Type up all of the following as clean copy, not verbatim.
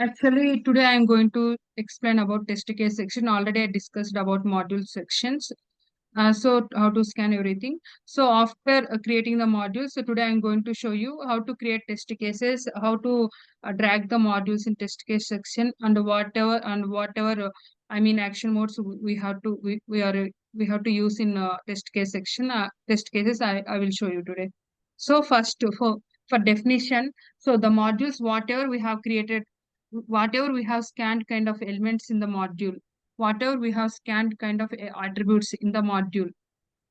Actually, today I am going to explain about test case section. Already I discussed about module sections. So how to scan everything. So after creating the modules, so today I'm going to show you how to create test cases, how to drag the modules in test case section, and whatever I mean action modes we have to use in test case section. Test cases I will show you today. So first for definition, so the modules whatever we have scanned kind of elements in the module, whatever we have scanned kind of attributes in the module,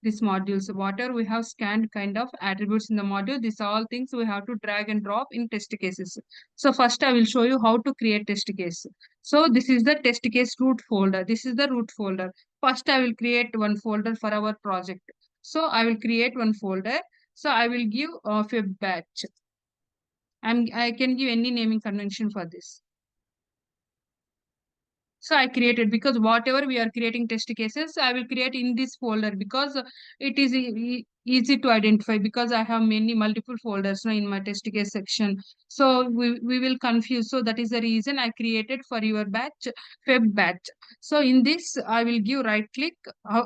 this modules, whatever we have scanned kind of attributes in the module, these all things we have to drag and drop in test cases. So first I will show you how to create test case. So this is the test case root folder. This is the root folder. First I will create one folder for our project. So I will create one folder. So I will give of a batch. I can give any naming convention for this. So I created, because whatever we are creating test cases, I will create in this folder because it is easy to identify, because I have many multiple folders now in my test case section. So we will confuse. So that is the reason I created for your batch, Feb batch. So in this, I will give right click.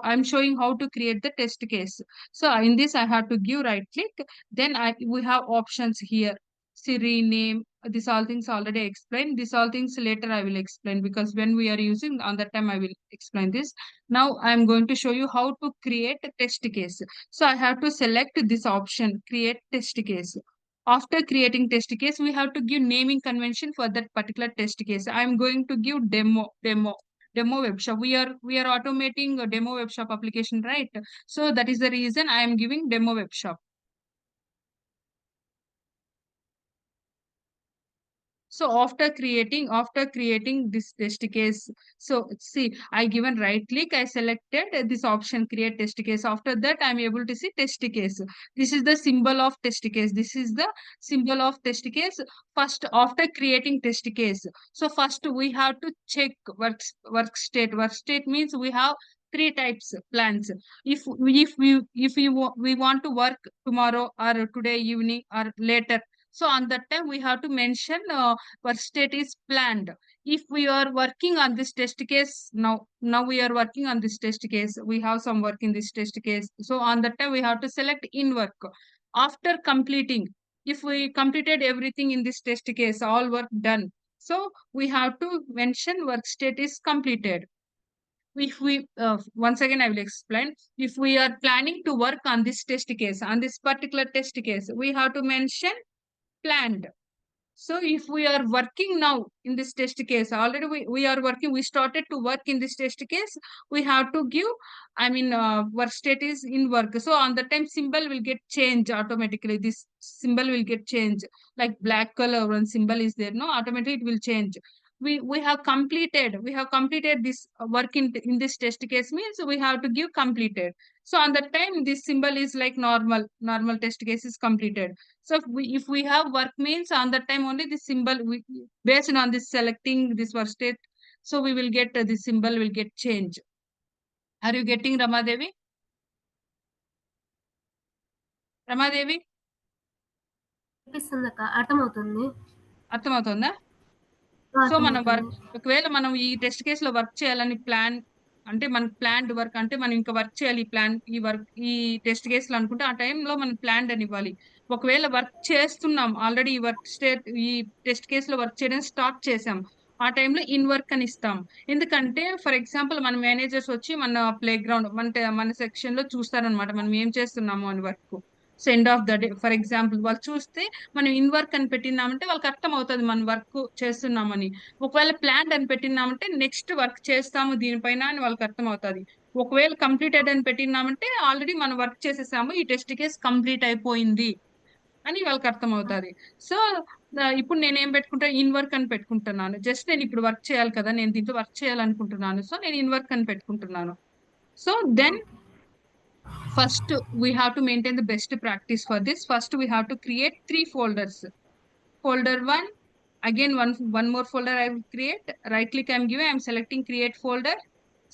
I'm showing how to create the test case. So in this, I have to give right click. Then we have options here. See, rename, this all things already explained. This all things later I will explain, because when we are using on that time I will explain this. Now I am going to show you how to create a test case. So I have to select this option, create test case. After creating test case, we have to give naming convention for that particular test case. I am going to give demo web shop. We are automating a demo web shop application, right? So that is the reason I am giving demo web shop. So after creating this test case, so see, I given right click, I selected this option, create test case. After that, I'm able to see test case. This is the symbol of test case. This is the symbol of test case. First, after creating test case, so first we have to check work state. Work state means we have three types plans. If we want to work tomorrow or today evening or later, so on that time we have to mention work state is planned. If we are working on this test case now we are working on this test case. We have some work in this test case. So on that time we have to select in work. After completing, if we completed everything in this test case, all work done. So we have to mention work state is completed. If we once again I will explain. If we are planning to work on this test case, on this particular test case, we have to mention planned. So if we are working now in this test case, already we are working, we started to work in this test case, we have to give, work state is in work. So on the time symbol will get changed automatically. This symbol will get changed, like black color one symbol is there, no, automatically it will change. We have completed this work in this test case means we have to give completed. So on that time this symbol is like normal test case is completed. So if we have work means on that time only this symbol, based on this selecting this work state, so we will get this symbol will get changed. Are you getting, Ramadevi? Ramadevi, వినిపిస్తుందక్క అర్థమవుతుంది. అర్థమవుతుందా? So మనం అర్థమవుతుంది. ఒకవేళ మనం ఈ test కేసులో work చేయాలని plan, అంటే మనకి ప్లాన్డ్ వర్క్, అంటే మనం ఇంకా వర్క్ చేయాలి ఈ టెస్ట్ కేసులు అనుకుంటే ఆ టైంలో మనం ప్లాన్డ్ అని ఇవ్వాలి. ఒకవేళ వర్క్ చేస్తున్నాం ఆల్రెడీ ఈ టెస్ట్ కేసులో వర్క్ చేయడం స్టార్ట్ చేసాం, ఆ టైంలో ఇన్ వర్క్ అని ఇస్తాం. ఎందుకంటే ఫర్ ఎగ్జాంపుల్ మన మేనేజర్స్ వచ్చి మన ప్లే గ్రౌండ్ మన సెక్షన్ లో చూస్తారనమాట మనం ఏం చేస్తున్నాము అని work. So end of the day for example వాళ్ళు చూస్తే మనం ఇన్ వర్క్ అని పెట్టినామంటే వాళ్ళకి అర్థం అవుతుంది మనం వర్క్ చేస్తున్నామని. ఒకవేళ ప్లాన్ అని పెట్టినామంటే నెక్స్ట్ వర్క్ చేస్తాము దీనిపైన అని వాళ్ళకి అర్థం అవుతుంది. ఒకవేళ కంప్లీటెడ్ అని పెట్టినామంటే ఆల్రెడీ మనం వర్క్ చేసేసాము, ఈ టెస్ట్ కేస్ కంప్లీట్ అయిపోయింది అని వాళ్ళకి అర్థం అవుతుంది. సో ఇప్పుడు నేను ఏం పెట్టుకుంటా, ఇన్ వర్క్ అని పెట్టుకుంటున్నాను. జస్ట్ నేను ఇప్పుడు వర్క్ చేయాలి కదా, నేను దీంతో వర్క్ చేయాలనుకుంటున్నాను, సో నేను ఇన్ వర్క్ అని పెట్టుకుంటున్నాను. So then first we have to maintain the best practice for this. First we have to create 3 folders. Folder 1, again one more folder I will create. Right click I'm giving, I'm selecting create folder.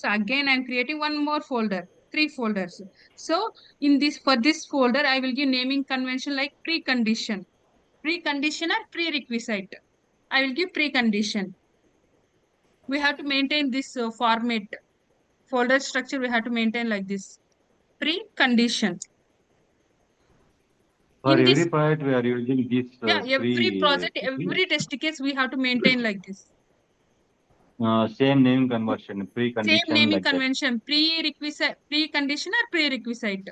So again I'm creating one more folder, 3 folders. So for this folder I will give naming convention like precondition or prerequisite. I will give precondition. We have to maintain this format folder structure. We have to maintain like this precondition. For In every this, project, we are using this every project, every test case, we have to maintain like this. same name conversion, Same precondition naming like that. convention, prerequisite, precondition or prerequisite.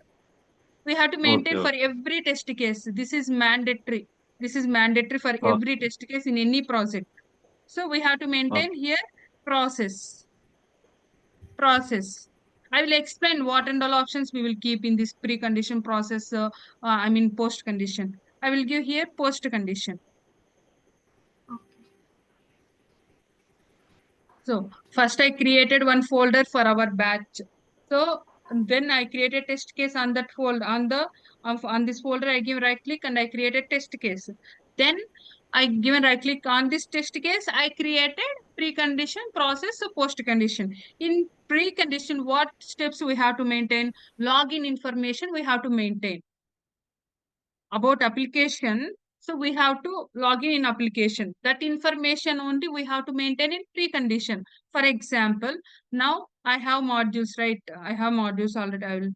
We have to maintain for Okay. every test case. This is mandatory. This is mandatory for every Okay. test case in any project. So we have to maintain Okay. here process. Process. I will explain what and all options we will keep in this precondition process. I mean post condition. I will give here post condition. So first I created one folder for our batch. So then I created test case on that folder on this folder. I give right click and I created test case. Then I given right click on this test case. I created precondition process so post condition. In precondition, what steps we have to maintain? Login information we have to maintain about application. So we have to log in application. That information only we have to maintain in precondition. For example, now I have modules, right? I have modules already. I will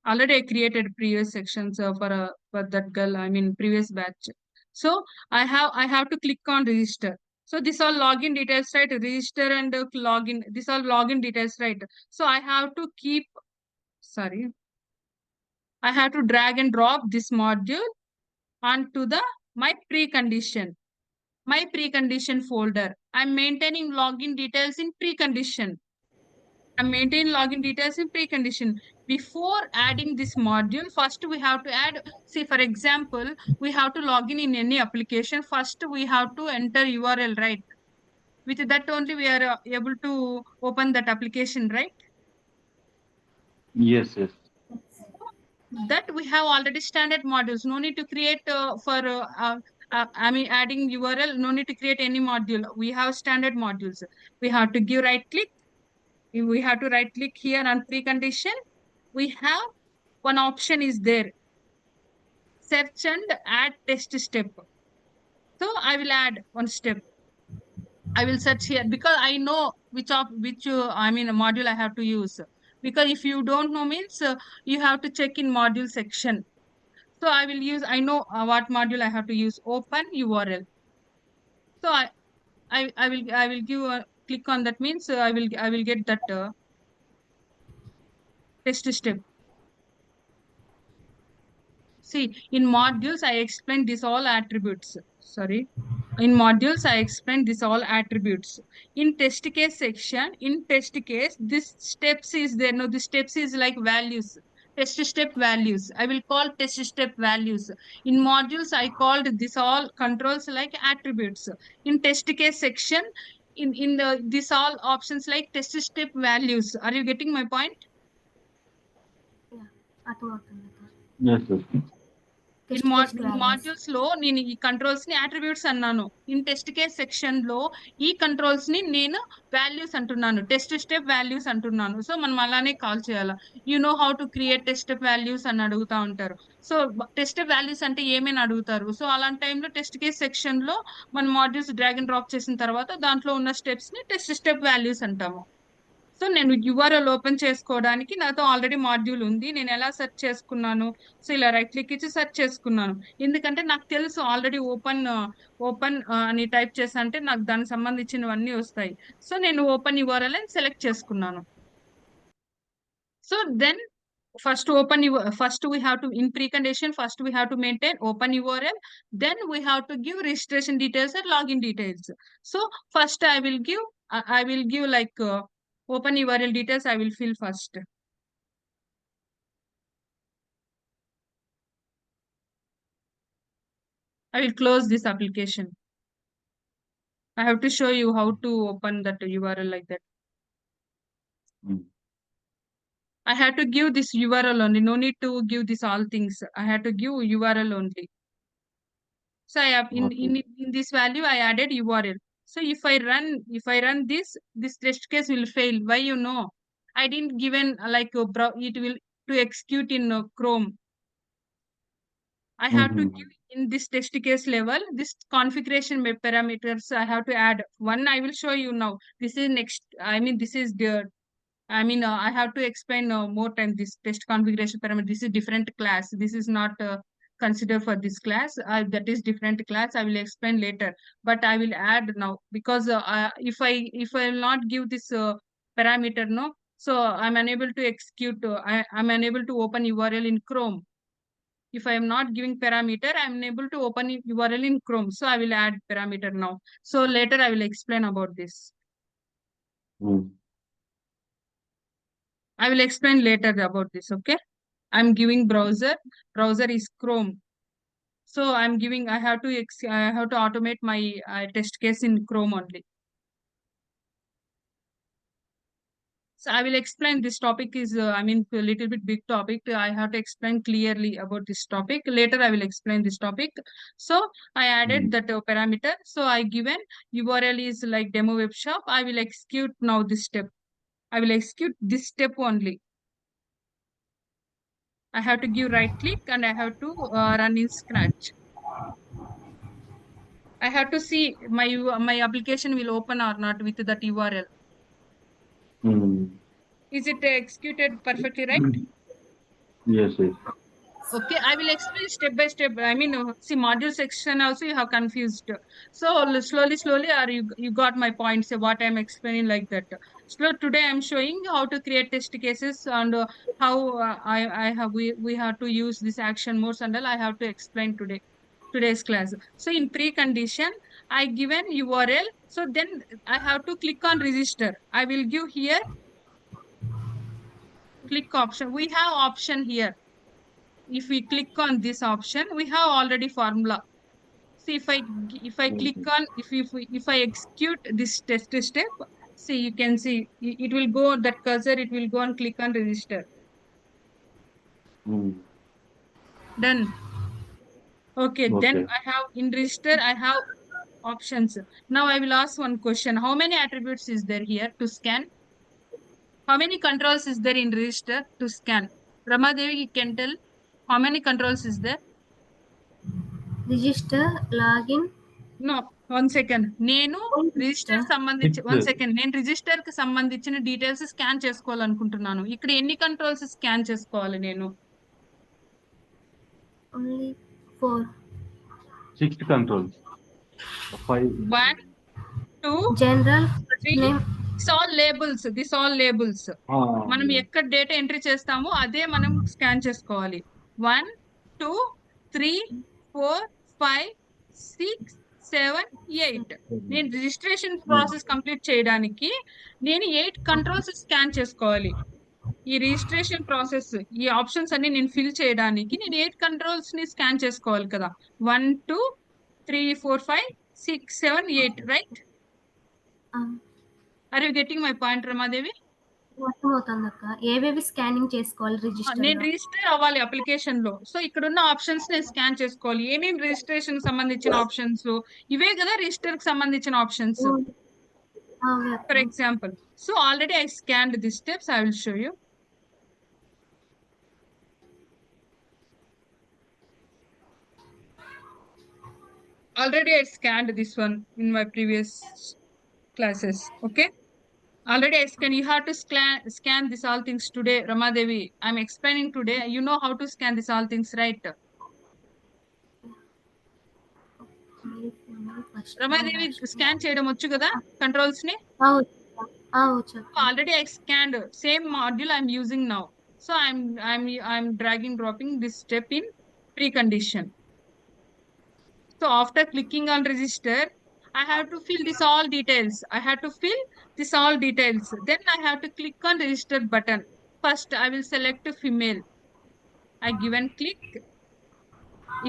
already I created previous sections for that girl. I mean previous batch. So I have to click on register. So this all login details, right? Register and login. This all login details, right? So I have to keep. Sorry, I have to drag and drop this module onto the my precondition folder. I'm maintaining login details in precondition. I'm maintaining login details in precondition. Before adding this module, first we have to add, say for example, we have to log in any application. First we have to enter URL, right? With that only we are able to open that application, right? Yes, yes. That we have already standard modules. No need to create I mean adding URL. No need to create any module. We have standard modules. We have to give right click. We have to right click here on precondition. We have one option is there. Search and add test step. So I will add one step. I will search here because I know which I mean a module I have to use. Because if you don't know means you have to check in module section. So I know what module I have to use. Open URL. So I will give a click on that means I will get that test step. See, in modules, I explained this all attributes. Sorry. In modules, I explained this all attributes. In test case section, in test case, this steps is there. No, the steps is like values. Test step values. I will call test step values. In modules, I called this all controls like attributes. In test case section, in the this all options like test step values. Are you getting my point? Yes, yes. In modules లో నేను ఈ controls ని attributes అన్నాను. In test case section లో ఈ controls ని నేను values అంటున్నాను. టెస్ట్ స్టెప్ వాల్యూస్ అంటున్నాను. సో మనం అలానే కాల్ చేయాలి. You know how to create test step values అని అడుగుతా ఉంటారు. సో టెస్ట్ స్టెప్ వాల్యూస్ అంటే ఏమని అడుగుతారు. సో అలాంటి టైంలో టెస్ట్ కేస్ సెక్షన్ లో మన మాడ్యూల్స్ డ్రాగ్ అండ్ డ్రాప్ చేసిన తర్వాత దాంట్లో ఉన్న స్టెప్స్ ని టెస్ట్ స్టెప్ వాల్యూస్ అంటాము. సో నేను యుఆర్ఎల్ ఓపెన్ చేసుకోవడానికి నాతో ఆల్రెడీ మాడ్యూల్ ఉంది. నేను ఎలా సెర్చ్ చేసుకున్నాను. సో ఇలా రైట్ క్లిక్ ఇచ్చి సెర్చ్ చేసుకున్నాను. ఎందుకంటే నాకు తెలుసు ఆల్రెడీ ఓపెన్ అని టైప్ చేసా అంటే నాకు దానికి సంబంధించినవన్నీ వస్తాయి. సో నేను ఓపెన్ యుఆర్ఎల్ అని సెలెక్ట్ చేసుకున్నాను. So then first we have to in precondition first we have to maintain open URL, then we have to give registration details and login details. So first I will give like open URL details. I will fill first. I will close this application. I have to show you how to open that URL like that. I had to give this URL only. No need to give this all things. I had to give URL only. So I have in this value I added URL. So if I run this test case will fail. Why you know? I didn't given like it will to execute in Chrome. I have to give in this test case level, this configuration parameters I have to add. One I will show you now. This is next, I mean, this is the, I have to explain more time this test configuration parameter. This is different class. This is not considered for this class. That is different class. I will explain later, but I will add now because if I will not give this parameter, no, so I'm unable to execute. I'm unable to open URL in Chrome. If I am not giving parameter, I'm unable to open URL in Chrome. So I will add parameter now. So later I will explain about this. I will explain later about this. Okay. I'm giving browser. Browser is Chrome. So I'm giving, I have to automate my test case in Chrome only. So I will explain this topic is, a little bit big topic. I have to explain clearly about this topic. Later I will explain this topic. So I added that parameter. So I given URL is like demo web shop. I will execute now this step. I will execute this step only. I have to give right click and I have to run in Scratch. I have to see my application will open or not with that URL. Is it executed perfectly right? Yes, yes. Okay, I will explain step by step. See module section also you have confused. So slowly, or you got my points. What I'm explaining like that. So today I'm showing how to create test cases and how we have to use this action modes and all. I have to explain today's class. So in precondition, I given URL. So then I have to click on register. I will give here click option. We have option here. If we click on this option, we have already formula. See, if I click on, if I execute this test step, see, you can see it will go that cursor, it will go and click on register. Done. Okay, then I have in register, I have options. Now I will ask one question. How many attributes is there here to scan? How many controls is there in register to scan? Ramadevi, you can tell how many controls is there? Register, login. No, 1 second. నేను register సంబంధించి 1 second నేను register కి సంబంధించిన details scan చేసుకోవాలనుకుంటున్నాను. ఇక్కడ ఎన్ని controls scan చేసుకోవాలి నేను? Only 4. 6 controls. 5. 1 2 General 3. name. This all labels. మనం ఎక్కడ డేటా ఎంట్రీ చేస్తామో అదే మనం స్కాన్ చేసుకోవాలి. 1 2 3 4 5 6 7 8. నేను రిజిస్ట్రేషన్ ప్రాసెస్ కంప్లీట్ చేయడానికి నేను 8 కంట్రోల్స్ స్కాన్ చేసుకోవాలి. ఈ రిజిస్ట్రేషన్ ప్రాసెస్ ఈ ఆప్షన్స్ అన్ని నేను ఫిల్ చేయడానికి నేను 8 కంట్రోల్స్ ని స్కాన్ చేసుకోవాలి కదా. 1 2 3 4 5 6 7 8 right? Are you getting my point Ramadevi? అర్థమవుతుంది అక్క. ఏవేవి స్కానింగ్ చేసుకోవాలి రిజిస్టర్? నేను రిజిస్టర్ అవ్వాలి అప్లికేషన్ లో. సో ఇక్కడ ఉన్న ఆప్షన్స్ నేను స్కాన్ చేసుకోవాలి. ఏమేమి రిజిస్ట్రేషన్ సంబంధించిన ఆప్షన్స్ ఇవే కదా, రిజిస్టర్ కి సంబంధించిన options. For example, so already I scanned the steps. I will show you. Already I scanned this one in my previous classes. Okay. Already I scan. You have to scan this all things today, Ramadevi. I'm explaining today. You know how to scan this all things, right? Ramadevi, scan చేయడం వచ్చు కదా controls ని? Already I scanned same module I'm using now. So I'm dragging dropping this step in precondition. So after clicking on register, I have to fill this all details. Then I have to click on register button. First, I will select female. I give and click.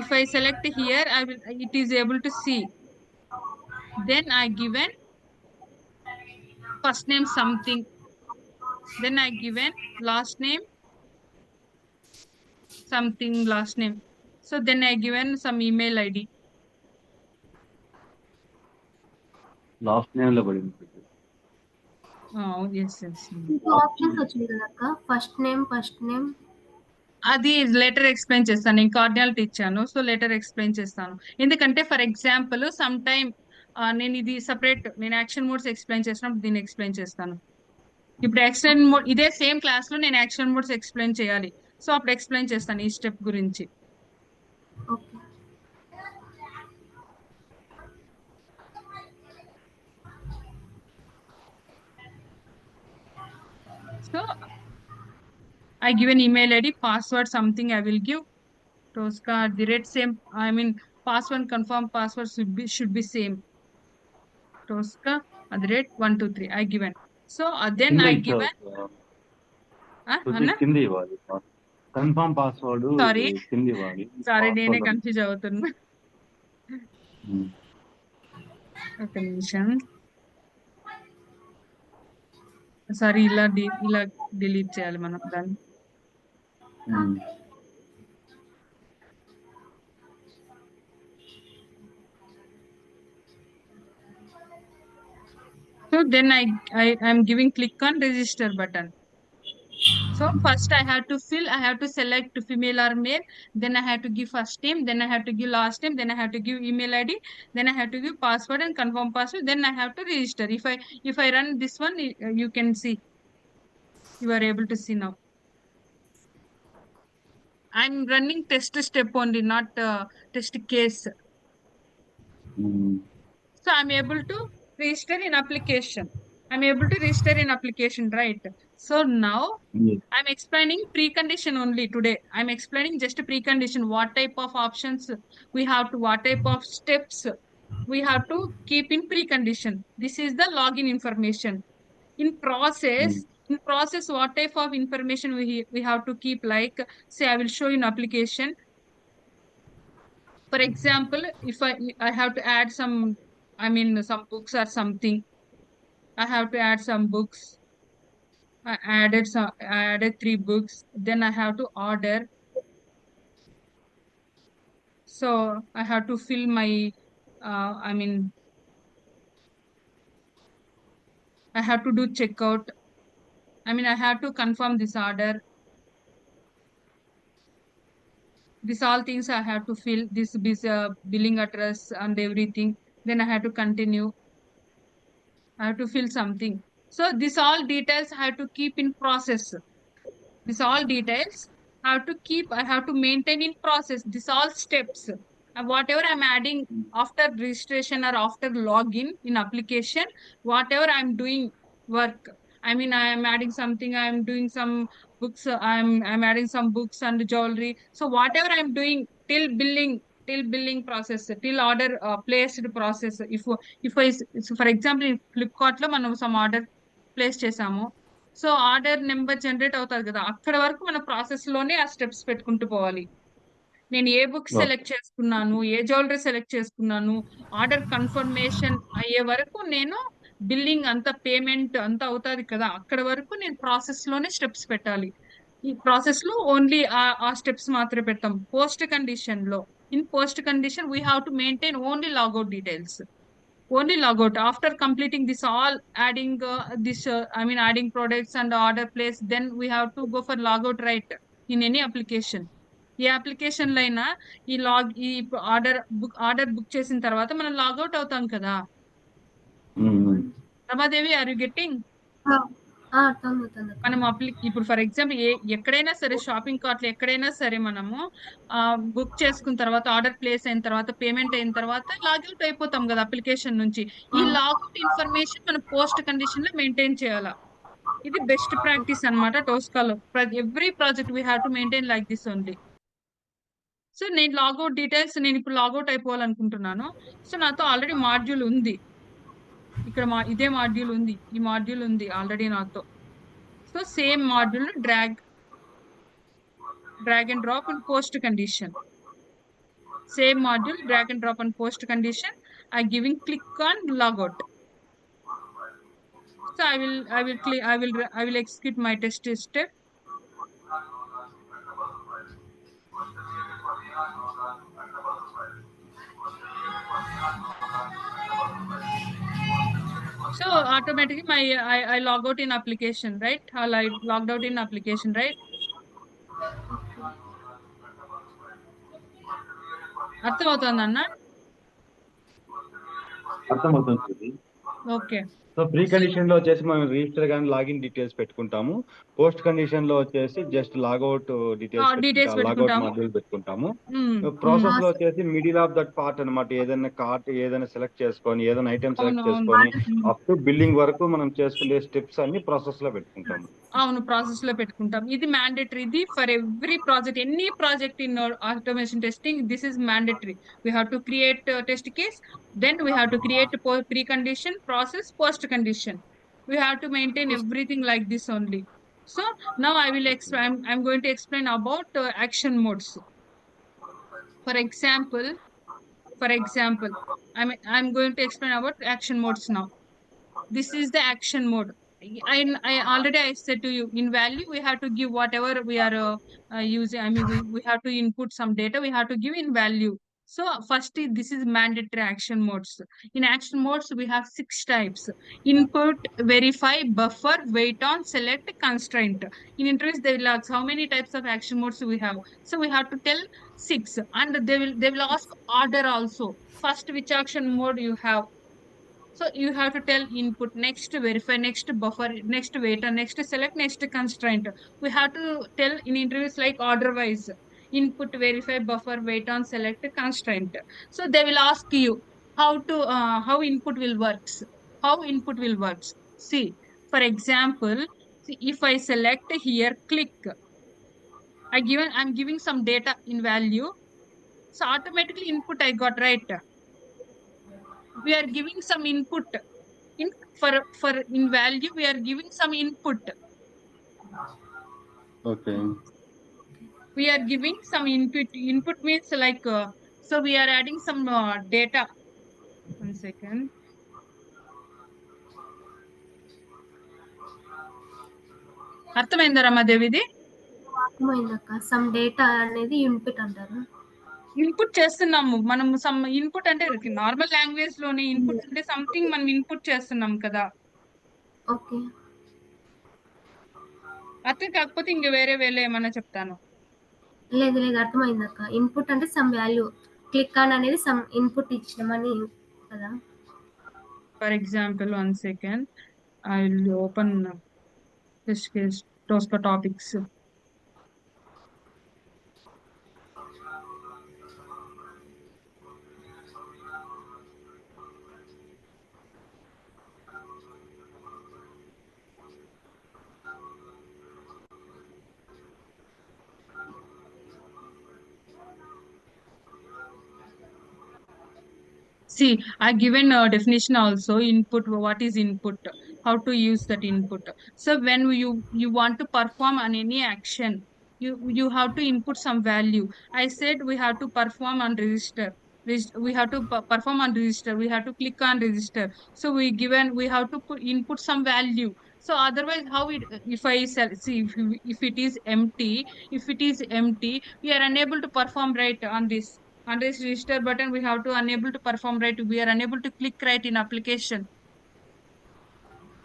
If I select here, it is able to see. Then I give an first name something. Then I give an last name something last name. So then I given some email ID. Last name lo padindi. Oh yes. Options వచ్చింది కదా అక్క. First name అది letter explain చేస్తాను. నేను కార్డియాలిటీ ఇచ్చాను. So letter explain చేస్తాను. ఎందుకంటే for example some time నేను ఇది సపరేట్ నేను యాక్షన్ మోడ్స్ ఎక్స్ప్లెయిన్ చేసినప్పుడు దీన్ని ఎక్స్ప్లెయిన్ చేస్తాను. ఇప్పుడు యాక్షన్ మోడ్ ఇదే సేమ్ క్లాస్ లో నేను యాక్షన్ మోడ్స్ ఎక్స్ప్లెయిన్ చేయాలి. సో అప్పుడు ఎక్స్ప్లెయిన్ చేస్తాను ఈ స్టెప్ గురించి. Okay. So I give an email ID, password something I will give. Tosca at the rate same. I mean password confirm password should be same. Tosca at the rate 123. I given. So then కింద I ఇచ్చావు given. శృతి, కింద ఇవ్వాలి. Confirm password sorry కింద ఇవ్వాలి. Sorry నేనే password confuse అవుతున్నా. ఒక నిమిషం. సారీ ఇలా డిలీట్ చేయాలి మనం దాన్ని. So then I'm giving click on register button. So first I have to select select female or male, then I have to give first name, then I have to give last name, then I have to give email ID, then I have to give password and confirm password, then I have to register. If I run this one, you can see, you are able to see now. I'm running test step only, not test case. So I'm able to register in application. I'm able to register in application, right? So now I'm explaining precondition only today. I'm explaining just a precondition, what type of options we have to, what type of steps we have to keep in precondition. This is the login information. In process, what type of information we have to keep, like, say, I will show you in application. For example, if I have to add some, I mean, some books or something, I have to add some books. I added 3 books. Then I have to order. So I have to fill my, I mean, I have to do checkout. I mean, I have to confirm this order. This all things I have to fill, this billing address and everything. Then I have to continue. I have to fill something. So this all details I have to keep in process. This all details I have to maintain in process. This all steps. And whatever I'm adding after registration or after login in application, whatever I'm doing work. I mean, I am adding something, I'm doing some books, I'm adding some books and jewelry. So whatever I'm doing till billing process, till order placed process. If I, so for example, in Flipkart లో మనం some order place చేసాము. So order number generate అవుతుంది కదా, అక్కడ వరకు మన process లోనే ఆ స్టెప్స్ పెట్టుకుంటూ పోవాలి. నేను ఏ బుక్ సెలెక్ట్ చేసుకున్నాను, ఏ జ్యువెలరీ సెలెక్ట్ చేసుకున్నాను, ఆర్డర్ కన్ఫర్మేషన్ అయ్యే వరకు నేను బిల్లింగ్ అంతా పేమెంట్ అంతా అవుతుంది కదా, అక్కడ వరకు నేను ప్రాసెస్ లోనే స్టెప్స్ పెట్టాలి. ఈ ప్రాసెస్ లో ఓన్లీ ఆ స్టెప్స్ మాత్రమే పెడతాం. పోస్ట్ కండిషన్ లో, in post condition we have to maintain only logout details. Only logout after completing this all adding adding products and order place, then we have to go for logout, right? In any application, ఈ application లో అయినా ఈ order book చేసిన తర్వాత మనం logout అవుతాం కదా. Ramadevi, are you getting? అర్థమవుతుంది. మనం ఇప్పుడు ఫర్ ఎగ్జాంపుల్ ఎక్కడైనా సరే, షాపింగ్ కార్ట్ లో ఎక్కడైనా సరే, మనము బుక్ చేసుకున్న తర్వాత, ఆర్డర్ ప్లేస్ అయిన తర్వాత, పేమెంట్ అయిన తర్వాత లాగౌట్ అయిపోతాం కదా అప్లికేషన్ నుంచి. ఈ లాగౌట్ ఇన్ఫర్మేషన్ మనం పోస్ట్ కండిషన్ లో మెయింటైన్ చేయాలా. ఇది బెస్ట్ ప్రాక్టీస్ అనమాట టోస్కాలో. Every project we have to maintain like this only. So నేను లాగౌట్ డీటెయిల్స్, నేను ఇప్పుడు లాగౌట్ అయిపోవాలనుకుంటున్నాను. సో నాతో ఆల్రెడీ మాడ్యూల్ ఉంది ఇక్కడ, ఇదే మాడ్యూల్ ఉంది, ఈ మాడ్యూల్ ఉంది ఆల్రెడీ నాతో. So same module, drag and drop on post condition. Same module, drag and drop on post condition. I giving click on logout. So I will execute my test step. So automatically I log out in application, right? I logged out in application, right? అర్థమవుతుంది అన్న? అర్థమవుతుంది శృతి. Okay. So pre condition లో వచ్చేసి మనం register కానీ login details పెట్టుకుంటాము. Post condition లో వచ్చేసి జస్ట్ లాగౌట్ డీటెయిల్స్ లాగౌట్ పెట్టుకుంటాము. మాడ్యూల్ పెట్టుకుంటాము. ప్రాసెస్ లో వచ్చేసి మిడిల్ ఆఫ్ దట్ పార్ట్ అనమాట. ఏదైనా కార్ట్ ఏదైనా సెలెక్ట్ చేసుకొని ఏదైనా ఐటమ్ సెలెక్ట్ చేసుకొని అప్ టు బిల్లింగ్ వరకు మనం చేసుకునే స్టెప్స్ అన్ని ప్రాసెస్ లో పెట్టుకుంటాము. అవును, ప్రాసెస్ లో పెట్టుకుంటాం. ఇది మ్యాండేటరీ. ఇది for every project, any project in automation testing, this is mandatory. We have to create test case, then we have to create pre condition, process, post condition. We have to maintain everything like this only. So now I will explain. I'm going to explain about action modes. For example, I'm going to explain about action modes now. This is the action mode. I already I said to you, in value we have to give whatever we are using. I mean, we have to input some data, we have to give in value. So first this is mandatory action modes. In action modes we have 6 types: input, verify, buffer, wait on, select, constraint. In interest they will ask how many types of action modes we have, so we have to tell 6, and they will ask order also. First, which action mode you have, so you have to tell input, next verify, next buffer, next wait, next select, next constraint. We have to tell in interviews like order wise: input, verify, buffer, wait on, select, constraint. So they will ask you how input will works. How input will works. See, for example, see, if I select here, click, I'm giving some data in value, so automatically input I got, right? We are giving some input in for in value, we are giving some input. Okay. We are giving some input means like so we are adding some data. 1 second. అర్థమైందా రమాదేవి? ఇది అర్థమైందక్క. Some data అనేది input అంటారు. Input చేస్తున్నాము మనం. Some input అంటే normal language లోని input అంటే something మనం ఇన్పుట్ చేస్తున్నాం కదా. ఓకే. అర్థం కాకపోతే ఇంక వేరే ఏమన్నా చెప్తాను. లేదు లేదు, అర్థమైందక్క. ఇన్పుట్ అంటే సమ్ వాల్యూ, క్లిక్ ఆన్ అనేది సమ్ ఇన్పుట్ ఇచ్చినామని కదా. For example 1 second, I will open test case టోస్కా topics. See, I given a definition also. Input, what is input, how to use that input. So when you want to perform on any action, you have to input some value. I said we have to perform on register. We have to perform on register, we have to click on register. So we have to input some value. So otherwise how it, if I see, if it is empty, we are unable to perform right on this. On this register button we have to unable to perform right, we are unable to click right in application.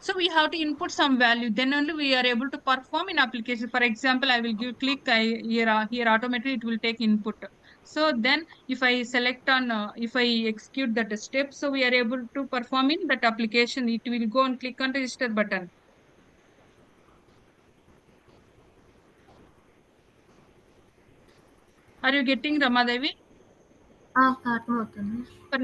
So we have to input some value, then only we are able to perform in application. For example, I will give click, here automatically it will take input. So then if I select on if I execute that step, so we are able to perform in that application. It will go and click on register button. Are you getting, Ramadevi? అర్థమవుతుంది. For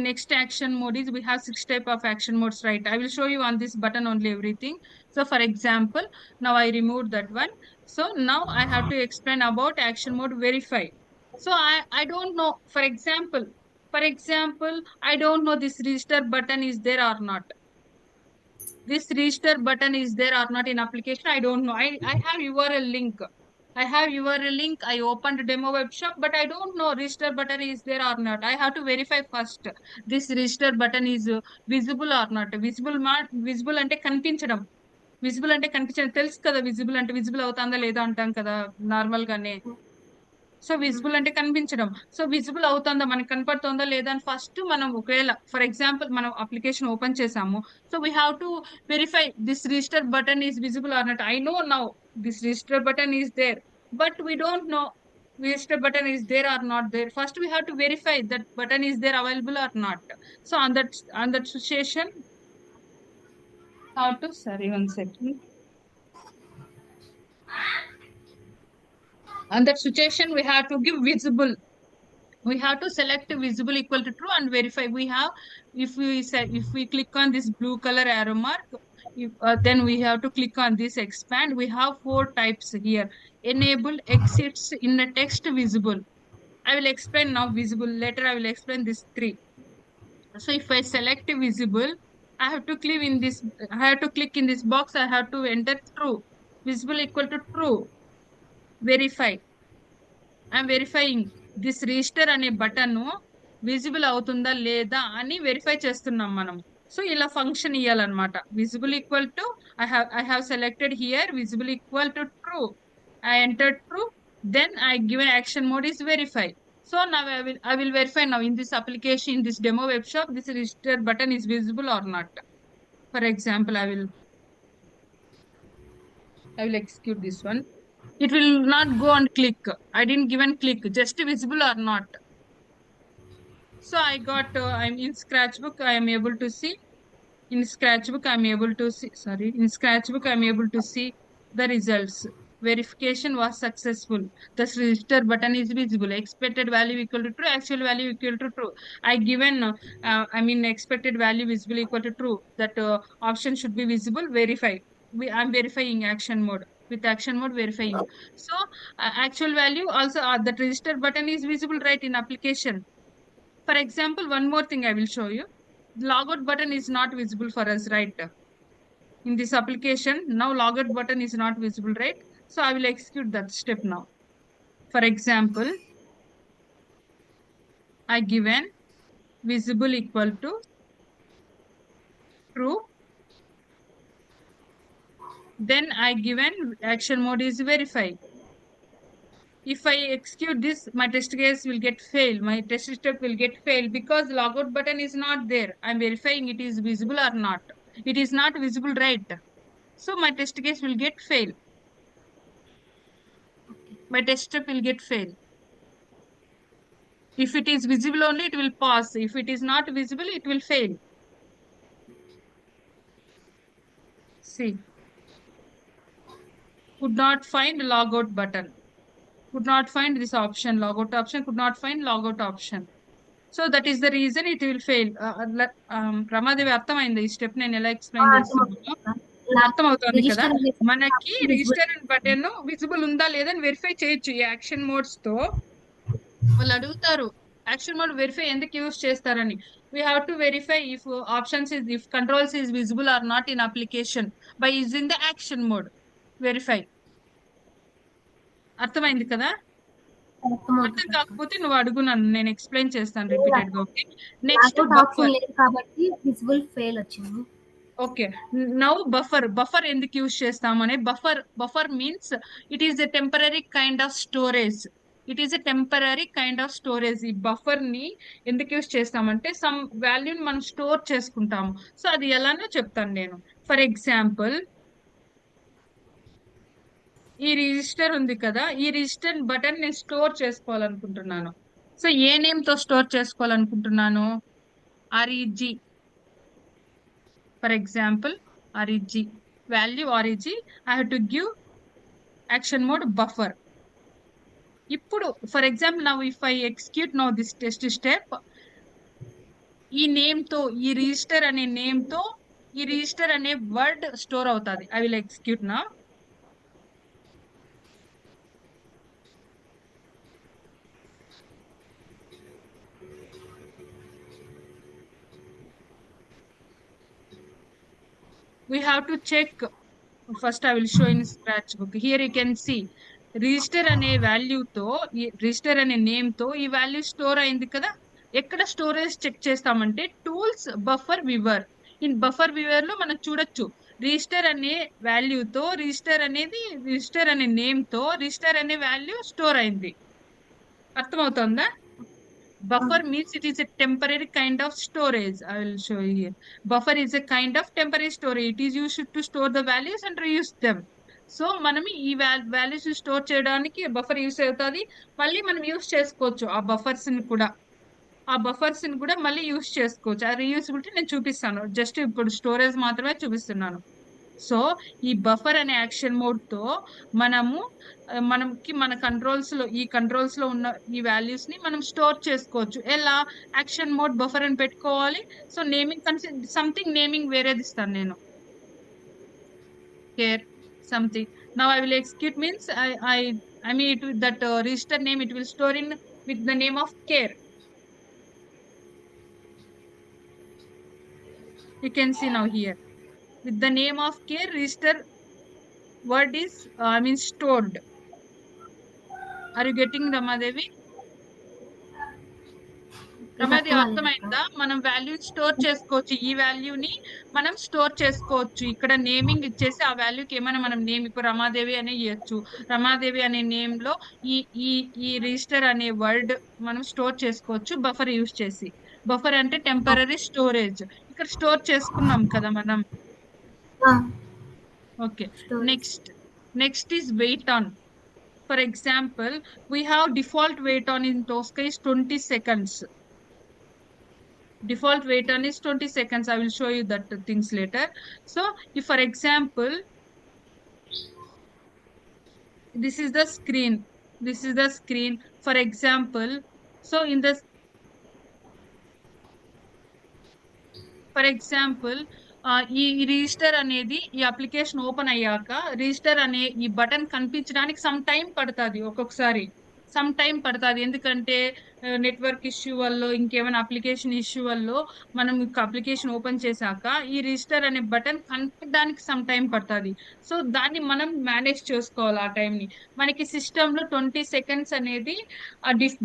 next action mode is, we have 6 type of action modes, right? I will show you on this button only everything. So for example, now I removed that one. So now I have to explain about action mode verify. So I don't know, for example, I don't know this register button is there or not. This register button is there or not in application, I don't know. I have URL link. I opened demo web shop, but I don't know register button is there or not. I have to verify first. This register button is visible or not. Visible అంటే కనిపించడం. Visible అంటే కనిపించడం తెలుసు కదా. Visible అంటే visible అవుతుందా లేదా అంటాం కదా నార్మల్ గానే. సో విజిబుల్ అంటే కనిపించడం. సో విజిబుల్ అవుతుందా, మనకి కనపడుతుందా లేదా అని ఫస్ట్ మనం, ఒకవేళ ఫర్ ఎగ్జాంపుల్ మనం అప్లికేషన్ ఓపెన్ చేసాము, so we have to verify this register button is visible or not. I know now this register button is there, but we don't know register button is there or not there. First we have to verify that button is there available or not. So on that situation, how to, sorry, 1 second. On that situation, we have to give visible. We have to select visible equal to true and verify. We have, if we click on this blue color arrow mark, then we have to click on this expand. We have 4 types here. Enable exits in the text visible. I will explain now visible. Later I will explain this 3. So if I select visible, I have to click in this. I have to click in this box. I have to enter true. Visible equal to true. Verify. I'm verifying this register అనే button visible అవుతుందా లేదా అని verify చేస్తున్నాం మనం. So ఇలా function ఇవ్వాలన్నమాట. Visible equal to I have selected here visible equal to true. I entered true. Then I given action mode is verify. So now I will verify now in this application, in this demo web shop, this register button is visible or not. For example, I will execute this one. It will not go and click. I didn't given click, just visible or not. So I got, I'm in Scratchbook, I am able to see. In Scratchbook, I'm able to see, sorry, in Scratchbook, I'm able to see the results. Verification was successful. The register button is visible. Expected value equal to true. Actual value equal to true. I given, expected value visible equal to true. That option should be visible. Verify. I'm verifying action mode. With action mode verifying. So actual value also, that register button is visible right in application. For example, one more thing I will show you. Logout button is not visible for us, right? In this application, now logout button is not visible, right? So I will execute that step now. For example, I given visible equal to true. Then I given action mode is verify. If I execute this, my test case will get fail. My test step will get fail because logout button is not there. I'm verifying it is visible or not. It is not visible, right? So my test case will get fail. My test step will get fail. If it is visible only, it will pass. If it is not visible, it will fail. See. Could not find logout button. Could not find this option, logout option, could not find logout option. So that is the reason it will fail. Ramadevi అర్థమైంది ఈ step నేను ఎలా explain చేస్తున్నాను? అర్థం అవుతుంది కదా? మనకి register button visible ఉందా లేదని వెరిఫై చేయొచ్చు ఈ యాక్షన్ మోడ్స్ తో. వాళ్ళు అడుగుతారు యాక్షన్ మోడ్ వెరిఫై ఎందుకు యూజ్ చేస్తారని. We have to verify if if controls is visible or not in application by using the action mode. Verify. అర్థమైంది కదా? అర్థం కాకపోతే నువ్వు అడుగు, నన్ను నేను ఎక్స్ప్లెయిన్ చేస్తాను రిపీటెడ్ గా. ఓకే, నెక్స్ట్ బఫర్ కాబట్టి విజిబుల్ ఫెయిల్ వచ్చింది. ఓకే, నౌ బఫర్ ఎందుకు యూజ్ చేస్తామనే. Buffer means it is a temporary kind of storage. It is a temporary kind of storage. ఈ బఫర్ ని ఎందుకు యూజ్ చేస్తామంటే సమ్ వాల్యూని మనం స్టోర్ చేసుకుంటాము. సో అది ఎలానో చెప్తాను నేను. ఫర్ ఎగ్జాంపుల్, ఈ రిజిస్టర్ ఉంది కదా, ఈ రిజిస్టర్ బటన్ నేను స్టోర్ చేసుకోవాలనుకుంటున్నాను. సో ఏ నేమ్ తో స్టోర్ చేసుకోవాలనుకుంటున్నాను? REG. For example REG value REG. I have to give action mode buffer. ఇప్పుడు for example now if I execute now this test step, ఈ నేమ్ తో, ఈ రిజిస్టర్ అనే name తో ఈ రిజిస్టర్ అనే వర్డ్ స్టోర్ అవుతుంది. I will execute now. We have to check. First I will show in Scratchbook. Here you can see register అనే value తో, ఈ రిజిస్టర్ అనే నేమ్ తో ఈ వాల్యూ స్టోర్ అయింది కదా. ఎక్కడ స్టోరేజ్ చెక్ చేస్తామంటే tools buffer viewer. In buffer viewer లో మనం చూడొచ్చు రిజిస్టర్ అనే వాల్యూ తో రిజిస్టర్ అనే నేమ్ తో రిజిస్టర్ అనే వాల్యూ స్టోర్ అయింది. అర్థమవుతుందా? Buffer means it is a temporary kind of storage. I will show you here. Buffer is a kind of temporary storage. It is used to store the values and reuse them. So మనం ఈ values store చేయడానికి buffer use అవుతుంది. మళ్ళీ మనం use చేసుకోవచ్చు ఆ buffers ని కూడా. మళ్ళీ యూస్ చేసుకోవచ్చు. ఆ రీయూజబిలిటీ నేను చూపిస్తాను, జస్ట్ ఇప్పుడు స్టోరేజ్ మాత్రమే చూపిస్తున్నాను. సో ఈ బఫర్ అనే యాక్షన్ మోడ్ తో మనము మన కంట్రోల్స్ లో ఉన్న ఈ వాల్యూస్ ని మనం స్టోర్ చేసుకోవచ్చు. ఎలా? యాక్షన్ మోడ్ బఫర్ అని పెట్టుకోవాలి. సో సంథింగ్ నేమింగ్ వేరేది ఇస్తాను నేను, care something. Now I will execute means I mean that register name it will store in with the name of care. You can see now here with the name of care register word is stored. Are you getting, Ramadevi? Ramadevi అర్థమైందా? మనం value store చేసుకోవచ్చు. ఈ వాల్యూని మనం store చేసుకోవచ్చు. ఇక్కడ naming ఇచ్చేసి ఆ వాల్యూకి ఏమైనా మనం నేమ్ ఇప్పుడు రమాదేవి అనే ఇవ్వచ్చు. రమాదేవి అనే నేమ్ లో ఈ ఈ ఈ రిజిస్టర్ అనే వర్డ్ మనం స్టోర్ చేసుకోవచ్చు బఫర్ యూజ్ చేసి. బఫర్ అంటే టెంపరరీ స్టోరేజ్. ఇక్కడ స్టోర్ చేసుకున్నాం కదా మనం. Okay, next is wait on. For example, we have default wait on in Tosca is 20 seconds. Default wait on is 20 seconds. I will show you that things later. So if for example, this is the screen. For example, so in this, for example, ఈ register అనేది ఈ application open అయ్యాక register అనే ఈ button కనిపించడానికి some time పడుతుంది. ఒక్కొక్కసారి some time పడుతుంది. ఎందుకంటే నెట్వర్క్ ఇష్యూ వల్ల ఇంకేమైనా అప్లికేషన్ ఇష్యూ వల్ల మనం అప్లికేషన్ ఓపెన్ చేశాక ఈ రిజిస్టర్ అనే బటన్ కనిపించడానికి సమ్ టైం పడుతుంది. సో దాన్ని మనం మేనేజ్ చేసుకోవాలి. ఆ టైంని మనకి సిస్టమ్ లో 20 సెకండ్స్ అనేది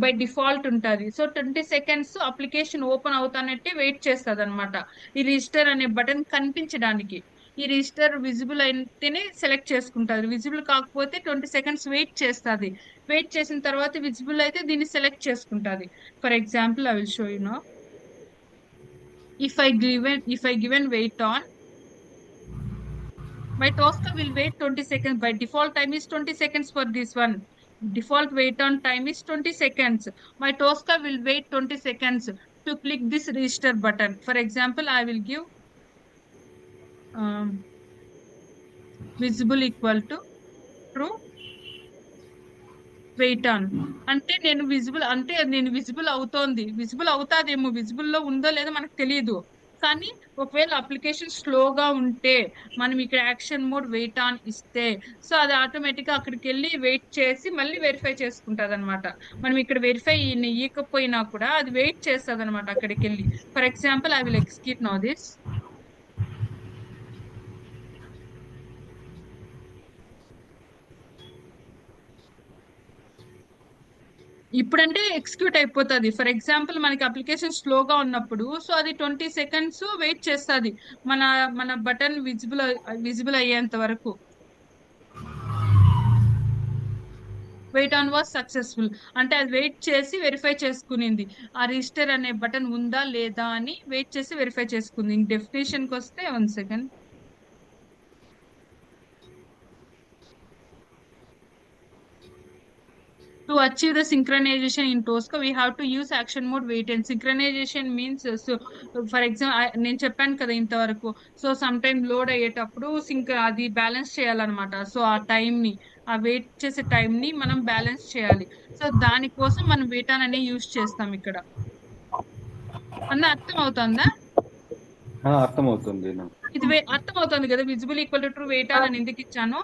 బై డిఫాల్ట్ ఉంటుంది. సో 20 సెకండ్స్ అప్లికేషన్ ఓపెన్ అవుతానంటే వెయిట్ చేస్తుంది అనమాట ఈ రిజిస్టర్ అనే బటన్ కనిపించడానికి. ఈ రిజిస్టర్ విజిబుల్ అయితేనే సెలెక్ట్ చేసుకుంటుంది. విజిబుల్ కాకపోతే 20 సెకండ్స్ వెయిట్ చేస్తుంది. వెయిట్ చేసిన తర్వాత విజిబుల్ అయితే దీన్ని సెలెక్ట్ చేసుకుంటుంది. For example I will show you now. If I given wait on, my Tosca will wait 20 seconds. By default time is 20 seconds for this one. Default wait on time is 20 seconds. My Tosca will wait 20 seconds to click this register button. For example, I will give visible equal to true. Wait on అంటే నేను visible అవుతోంది. Visible అవుతాదేమో, visible లో ఉందో లేదో మనకు తెలియదు. కానీ ఒకవేళ అప్లికేషన్ స్లోగా ఉంటే మనం ఇక్కడ యాక్షన్ మోడ్ వెయిట్ ఆన్ ఇస్తే సో అది ఆటోమేటిక్ గా అక్కడికి వెళ్ళి వెయిట్ చేసి మళ్ళీ వెరిఫై చేసుకుంటది అనమాట. మనం ఇక్కడ వెరిఫై ఇవ్వకపోయినా కూడా అది వెయిట్ చేస్తుంది అనమాట అక్కడికి వెళ్ళి. For example I will execute now this. ఇప్పుడంటే ఎగ్జిక్యూట్ అయిపోతుంది. ఫర్ ఎగ్జాంపుల్ మనకి అప్లికేషన్ స్లోగా ఉన్నప్పుడు సో అది 20 సెకండ్స్ వెయిట్ చేస్తుంది మన బటన్ విజిబుల్ అయ్యేంత వరకు. వెయిట్ ఆన్ వాజ్ సక్సెస్ఫుల్ అంటే అది వెయిట్ చేసి వెరిఫై చేసుకునింది ఆ రిజిస్టర్ అనే బటన్ ఉందా లేదా అని వెయిట్ చేసి వెరిఫై చేసుకుంది. డెఫినేషన్ కి వస్తే 1 second. To achieve the synchronization in Tosca, we have to use action mode wait and synchronization means so for example నేను చెప్పాను కదా ఇంతవరకు. సో సమ్ టైమ్ లోడ్ అయ్యేటప్పుడు అది బ్యాలెన్స్ చేయాలన్నమాట. సో ఆ టైం ని ఆ వెయిట్ చేసే టైం ని మనం బ్యాలెన్స్ చేయాలి. సో దానికోసం మనం వెయిట్ ఆన్ అనే యూజ్ చేస్తాం ఇక్కడ. అర్థం అవుతుందా? అర్థమవుతుంది. ఇది అర్థమవుతుంది కదా visible equal to true wait on అని ఎందుకు ఇచ్చాను.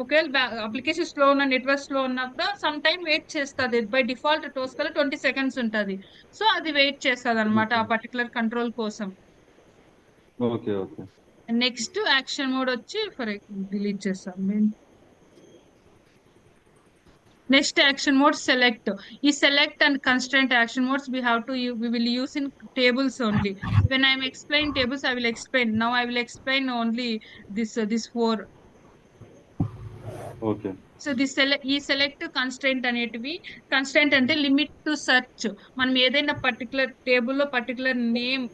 ఒకవేళ అప్లికేషన్ స్లో ఉన్న నెట్వర్క్ స్లో ఉన్నప్పుడు సమ్ టైం వెయిట్ చేస్తుంది. బై డిఫాల్ట్ టోస్కలో 20 సెకండ్స్ ఉంటుంది. సో అది వెయిట్ చేస్తుంది అనమాట ఆ పర్టికులర్ కంట్రోల్ కోసం. నెక్స్ట్ యాక్షన్ మోడ్ వచ్చి డిలీట్ చేస్తాం. Next action mode select. Is select and constraint action modes we will use in tables only. When I am explaining tables, I will explain. Now I will explain only this 4. Okay. So this select constraint అనేటివి. Constraint అంటే limit to search. మనం ఏదైనా particular table లో particular name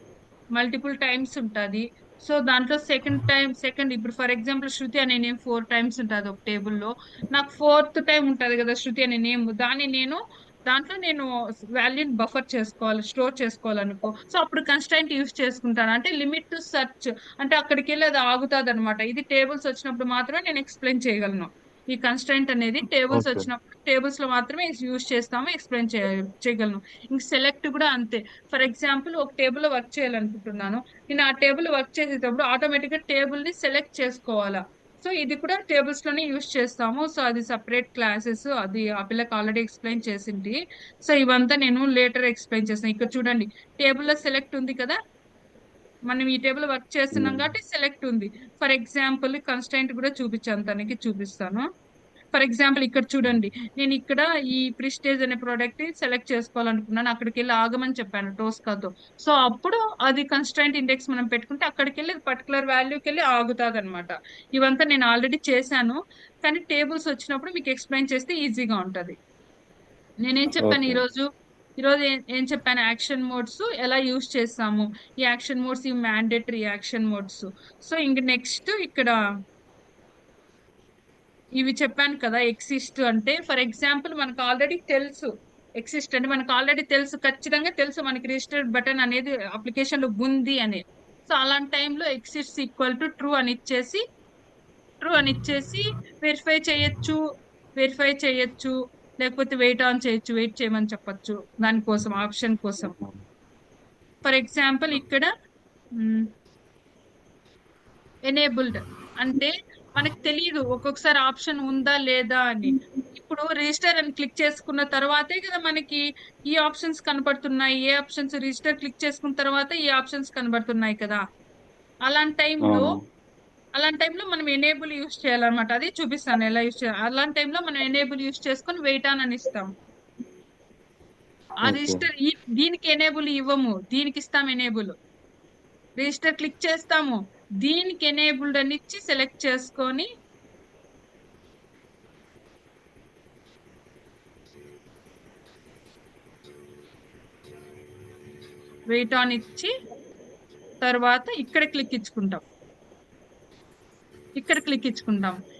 multiple times ఉంటుంది. So దాంట్లో second ఇప్పుడు for example శృతి అనే name 4 times ఉంటుంది ఒక టేబుల్లో. నాకు 4th టైం ఉంటుంది కదా శృతి అనే నేమ్, దాంట్లో నేను వాల్యూని బఫర్ చేసుకోవాలి, స్టోర్ చేసుకోవాలనుకో. సో అప్పుడు కన్స్ట్రైంట్ యూస్ చేసుకుంటాను, అంటే లిమిట్ టు సెర్చ్, అంటే అక్కడికి వెళ్ళి అది ఆగుతుంది అనమాట. ఇది టేబుల్స్ వచ్చినప్పుడు మాత్రమే నేను ఎక్స్ప్లెయిన్ చేయగలను. ఈ కన్స్ట్రైంట్ అనేది టేబుల్స్ ఓకే. వచ్చినప్పుడు టేబుల్స్ లో మాత్రమే యూస్ చేస్తాము, ఎక్స్ప్లెయిన్ చేయగలను. ఇంక సెలెక్ట్ కూడా అంతే. ఫర్ ఎగ్జాంపుల్ ఒక టేబుల్ లో వర్క్ చేయాలనుకుంటున్నాను, నేను ఆ టేబుల్ వర్క్ చేసేటప్పుడు ఆటోమేటిక్ గా టేబుల్ ని సెలెక్ట్ చేసుకోవాలా. సో ఇది కూడా టేబుల్స్ లోనే యూస్ చేస్తాము. సో అది సపరేట్ క్లాసెస్, అది ఆ పిల్లకి ఆల్రెడీ ఎక్స్ప్లెయిన్ చేసింది. సో ఇవంతా నేను లేటర్ ఎక్స్ప్లెయిన్ చేస్తాను. ఇక్కడ చూడండి, టేబుల్ లో సెలెక్ట్ ఉంది కదా, మనం ఈ టేబుల్ వర్క్ చేస్తున్నాం కాబట్టి సెలెక్ట్ ఉంది. ఫర్ ఎగ్జాంపుల్ కన్స్టెంట్ కూడా చూపించాను, తనకి చూపిస్తాను. ఫర్ ఎగ్జాంపుల్ ఇక్కడ చూడండి, నేను ఇక్కడ ఈ ప్రిస్టేజ్ అనే ప్రోడక్ట్ సెలెక్ట్ చేసుకోవాలనుకున్నాను, అక్కడికి వెళ్ళి ఆగమని చెప్పాను టోస్కాతో. సో అప్పుడు అది కన్స్ట్రైంట్ ఇండెక్స్ మనం పెట్టుకుంటే అక్కడికి వెళ్ళి పర్టికులర్ వాల్యూకి వెళ్ళి ఆగుతుంది అనమాట. ఇవంతా నేను ఆల్రెడీ చేశాను, కానీ టేబుల్స్ వచ్చినప్పుడు మీకు ఎక్స్ప్లెయిన్ చేస్తే ఈజీగా ఉంటది. నేనేం చెప్పాను ఓకే. ఈరోజు ఏం చెప్పాను, యాక్షన్ మోడ్స్ ఎలా యూస్ చేస్తాము, ఈ యాక్షన్ మోడ్స్, ఈ మ్యాండేటరీ యాక్షన్ మోడ్స్. సో ఇంక నెక్స్ట్ ఇక్కడ ఇవి చెప్పాను కదా. ఎక్సిస్ట్ అంటే ఫర్ ఎగ్జాంపుల్ మనకు ఆల్రెడీ తెలుసు, ఎక్సిస్ట్ అంటే మనకు ఆల్రెడీ తెలుసు, ఖచ్చితంగా తెలుసు మనకి రిజిస్టర్ బటన్ అనేది అప్లికేషన్ లో ఉంది అని. సో అలాంటి టైంలో ఎక్సిస్ట్ ఈక్వల్ టు ట్రూ అని ఇచ్చేసి వెరిఫై చేయొచ్చు, లేకపోతే వెయిట్ ఆన్ చేయొచ్చు, వెయిట్ చేయమని చెప్పొచ్చు దానికోసం, ఆప్షన్ కోసం. ఫర్ ఎగ్జాంపుల్ ఇక్కడ ఎనేబుల్డ్ అంటే మనకు తెలియదు ఒక్కొక్కసారి ఆప్షన్ ఉందా లేదా అని. ఇప్పుడు రిజిస్టర్ అని క్లిక్ చేసుకున్న తర్వాతే కదా మనకి ఈ ఆప్షన్స్ కనబడుతున్నాయి, ఏ ఆప్షన్స్ రిజిస్టర్ క్లిక్ చేసుకున్న తర్వాత ఈ ఆప్షన్స్ కనబడుతున్నాయి కదా. అలాంటి టైంలో అవును. అలాంటి టైంలో మనం ఎనేబుల్ యూస్ చేయాలన్నమాట. అది చూపిస్తాను ఎలా యూస్ చేయాలి. అలాంటి టైంలో మనం ఎనేబుల్ యూస్ చేసుకొని వెయిట్ ఆన్ అని ఇస్తాం. ఆ ఓకే. రిజిస్టర్ దీనికి ఎనేబుల్ ఇవ్వము, దీనికి ఇస్తాం ఎనేబుల్. రిజిస్టర్ క్లిక్ చేస్తాము, దీనికి ఎనేబుల్డ్ అని ఇచ్చి సెలెక్ట్ చేసుకొని వెయిట్ ఆన్ ఇచ్చి తర్వాత ఇక్కడ క్లిక్ ఇచ్చుకుంటాం.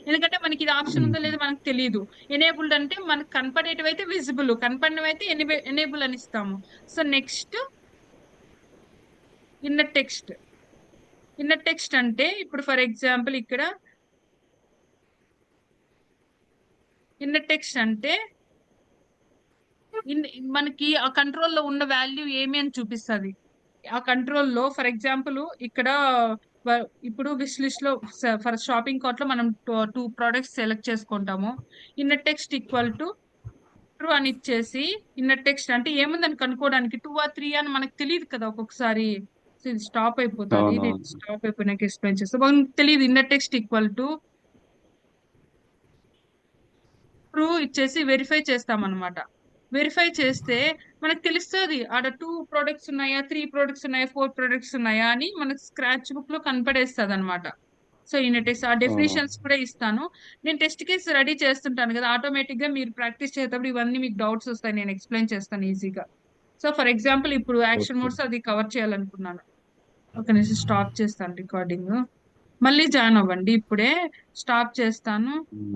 ఎందుకంటే మనకి ఇది ఆప్షన్ ఉందో లేదో మనకు తెలియదు. ఎనేబుల్డ్ అంటే మనకు కనపడేటివి అయితే విజిబుల్, కనపడినవి అయితే ఎనేబుల్ అని ఇస్తాము. సో నెక్స్ట్ ఇన్నర్ టెక్స్ట్ అంటే ఇప్పుడు ఫర్ ఎగ్జాంపుల్ ఇక్కడ ఇన్నర్ టెక్స్ట్ అంటే మనకి ఆ కంట్రోల్లో ఉన్న వాల్యూ ఏమి అని చూపిస్తుంది. ఆ కంట్రోల్లో ఫర్ ఎగ్జాంపుల్ ఇక్కడ ఇప్పుడు విష్ లిస్ట్ లో ఫర్ షాపింగ్ కార్ట్ లో మనం 2 ప్రోడక్ట్స్ సెలెక్ట్ చేసుకుంటాము. Inner text equal to true అని ఇచ్చేసి, ఇన్నర్ టెక్స్ట్ అంటే ఏముందని కనుక్కోవడానికి 2 or 3 అని మనకు తెలియదు కదా ఒక్కొక్కసారి. సో ఇది స్టాప్ అయిపోతుంది, నేను అవునవును. స్టాప్ అయిపోయినాక ఎక్స్ప్లెయిన్ చేస్తాను. మనకు తెలియదు, inner text equal to true ఇచ్చేసి వెరిఫై చేస్తాం అనమాట. వెరిఫై చేస్తే మనకు తెలుస్తుంది ఆడ 2 ప్రోడక్ట్స్ ఉన్నాయా, 3 ప్రోడక్ట్స్ ఉన్నాయా, 4 ప్రోడక్ట్స్ ఉన్నాయా అని మనకు స్క్రాచ్ బుక్ లో కనపడేస్తుంది అనమాట. సో ఈ టెస్ట్ ఆ డెఫినేషన్స్ కూడా ఇస్తాను. నేను టెస్ట్ కేసు రెడీ చేస్తుంటాను కదా, ఆటోమేటిక్ గా మీరు ప్రాక్టీస్ చేసేటప్పుడు ఇవన్నీ మీకు డౌట్స్ వస్తాయి, నేను ఎక్స్ప్లెయిన్ చేస్తాను ఈజీగా. సో ఫర్ ఎగ్జాంపుల్ ఇప్పుడు యాక్షన్ ఓకే. మోడ్స్ అది కవర్ చేయాలనుకున్నాను. ఒక నిమిషం స్టాప్ చేస్తాను రికార్డింగ్, మళ్ళీ జాయిన్ అవ్వండి. ఇప్పుడే స్టాప్ చేస్తాను.